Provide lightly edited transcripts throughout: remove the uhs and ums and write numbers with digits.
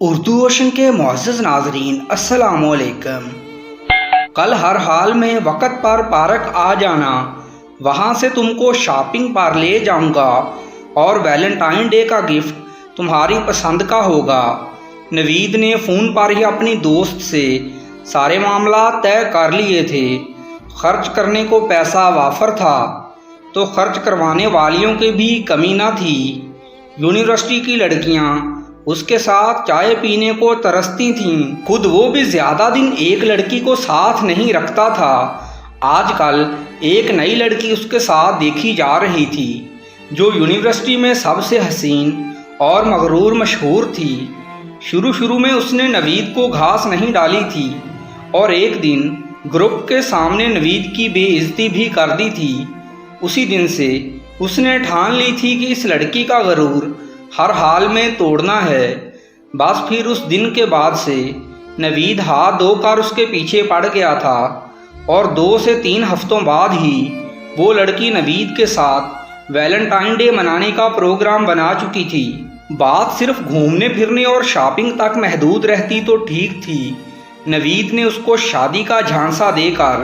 Urdu ocean کے معزز ناظرین السلام علیکم۔ کل ہر حال میں وقت پر پارک آ جانا، وہاں سے تم کو شاپنگ پر لے جاؤں گا اور ویلنٹائن ڈے کا گفٹ تمہاری پسند کا ہوگا۔ نوید نے فون پر ہی اپنی دوست سے سارے معاملات طے کر لیے تھے۔ خرچ کرنے کو پیسہ وافر تھا تو خرچ کروانے والیوں کی بھی کمی نہ تھی۔ یونیورسٹی کی لڑکیاں اس کے ساتھ چائے پینے کو ترستی تھیں، خود وہ بھی زیادہ دن ایک لڑکی کو ساتھ نہیں رکھتا تھا۔ آج کل ایک نئی لڑکی اس کے ساتھ دیکھی جا رہی تھی جو یونیورسٹی میں سب سے حسین اور مغرور مشہور تھی۔ شروع میں اس نے نوید کو گھاس نہیں ڈالی تھی اور ایک دن گروپ کے سامنے نوید کی بے عزتی بھی کر دی تھی۔ اسی دن سے اس نے ٹھان لی تھی کہ اس لڑکی کا غرور ہر حال میں توڑنا ہے۔ بس پھر اس دن کے بعد سے نوید ہاتھ دھو کر اس کے پیچھے پڑ گیا تھا اور 2 سے 3 ہفتوں بعد ہی وہ لڑکی نوید کے ساتھ ویلنٹائن ڈے منانے کا پروگرام بنا چکی تھی۔ بات صرف گھومنے پھرنے اور شاپنگ تک محدود رہتی تو ٹھیک تھی۔ نوید نے اس کو شادی کا جھانسا دے کر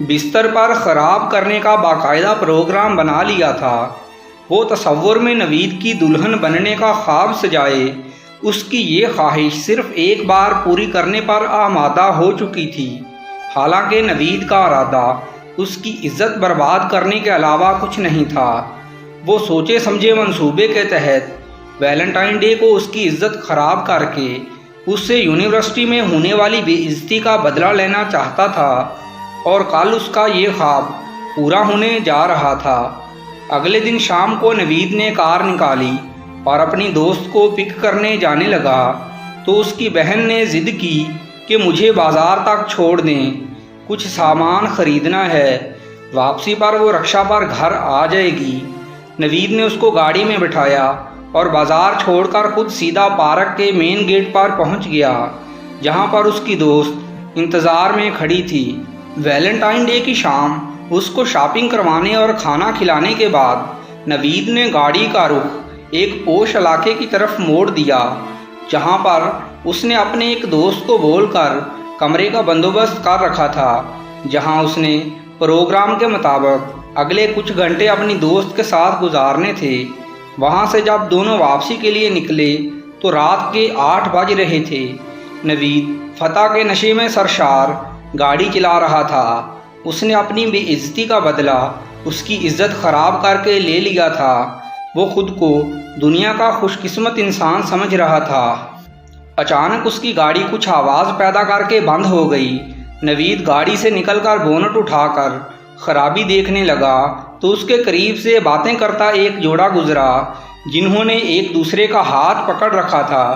بستر پر خراب کرنے کا باقاعدہ پروگرام بنا لیا تھا۔ وہ تصور میں نوید کی دلہن بننے کا خواب سجائے اس کی یہ خواہش صرف ایک بار پوری کرنے پر آمادہ ہو چکی تھی۔ حالانکہ نوید کا ارادہ اس کی عزت برباد کرنے کے علاوہ کچھ نہیں تھا۔ وہ سوچے سمجھے منصوبے کے تحت ویلنٹائن ڈے کو اس کی عزت خراب کر کے اس سے یونیورسٹی میں ہونے والی بے عزتی کا بدلہ لینا چاہتا تھا، اور کل اس کا یہ خواب پورا ہونے جا رہا تھا۔ اگلے دن شام کو نوید نے کار نکالی اور اپنی دوست کو پک کرنے جانے لگا تو اس کی بہن نے ضد کی کہ مجھے بازار تک چھوڑ دیں، کچھ سامان خریدنا ہے، واپسی پر وہ رکشا پر گھر آ جائے گی۔ نوید نے اس کو گاڑی میں بٹھایا اور بازار چھوڑ کر خود سیدھا پارک کے مین گیٹ پر پہنچ گیا جہاں پر اس کی دوست انتظار میں کھڑی تھی۔ ویلنٹائن ڈے کی شام اس کو شاپنگ کروانے اور کھانا کھلانے کے بعد نوید نے گاڑی کا رخ ایک پوش علاقے کی طرف موڑ دیا جہاں پر اس نے اپنے ایک دوست کو بول کر کمرے کا بندوبست کر رکھا تھا، جہاں اس نے پروگرام کے مطابق اگلے کچھ گھنٹے اپنی دوست کے ساتھ گزارنے تھے۔ وہاں سے جب دونوں واپسی کے لیے نکلے تو رات کے 8 بج رہے تھے۔ نوید فتح کے نشے میں سرشار گاڑی چلا رہا تھا۔ اس نے اپنی بے عزتی کا بدلہ اس کی عزت خراب کر کے لے لیا تھا۔ وہ خود کو دنیا کا خوش قسمت انسان سمجھ رہا تھا۔ اچانک اس کی گاڑی کچھ آواز پیدا کر کے بند ہو گئی۔ نوید گاڑی سے نکل کر بونٹ اٹھا کر خرابی دیکھنے لگا تو اس کے قریب سے باتیں کرتا ایک جوڑا گزرا جنہوں نے ایک دوسرے کا ہاتھ پکڑ رکھا تھا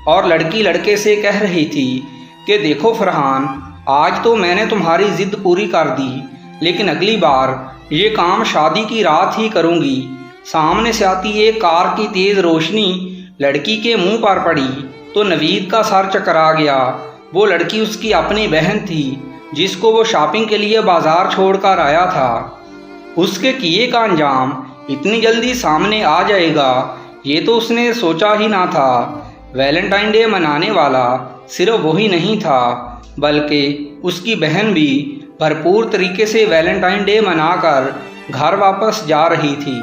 اور لڑکی لڑکے سے کہہ رہی تھی کہ دیکھو فرحان، آج تو میں نے تمہاری ضد پوری کر دی، لیکن اگلی بار یہ کام شادی کی رات ہی کروں گی۔ سامنے سے آتی ایک کار کی تیز روشنی لڑکی کے منہ پر پڑی تو نوید کا سر چکرا گیا۔ وہ لڑکی اس کی اپنی بہن تھی جس کو وہ شاپنگ کے لیے بازار چھوڑ کر آیا تھا۔ اس کے کیے کا انجام اتنی جلدی سامنے آ جائے گا یہ تو اس نے سوچا ہی نہ تھا۔ ویلنٹائن ڈے منانے والا صرف وہی نہیں تھا بلکہ اس کی بہن بھی بھرپور طریقے سے ویلنٹائن ڈے منا کر گھر واپس جا رہی تھی۔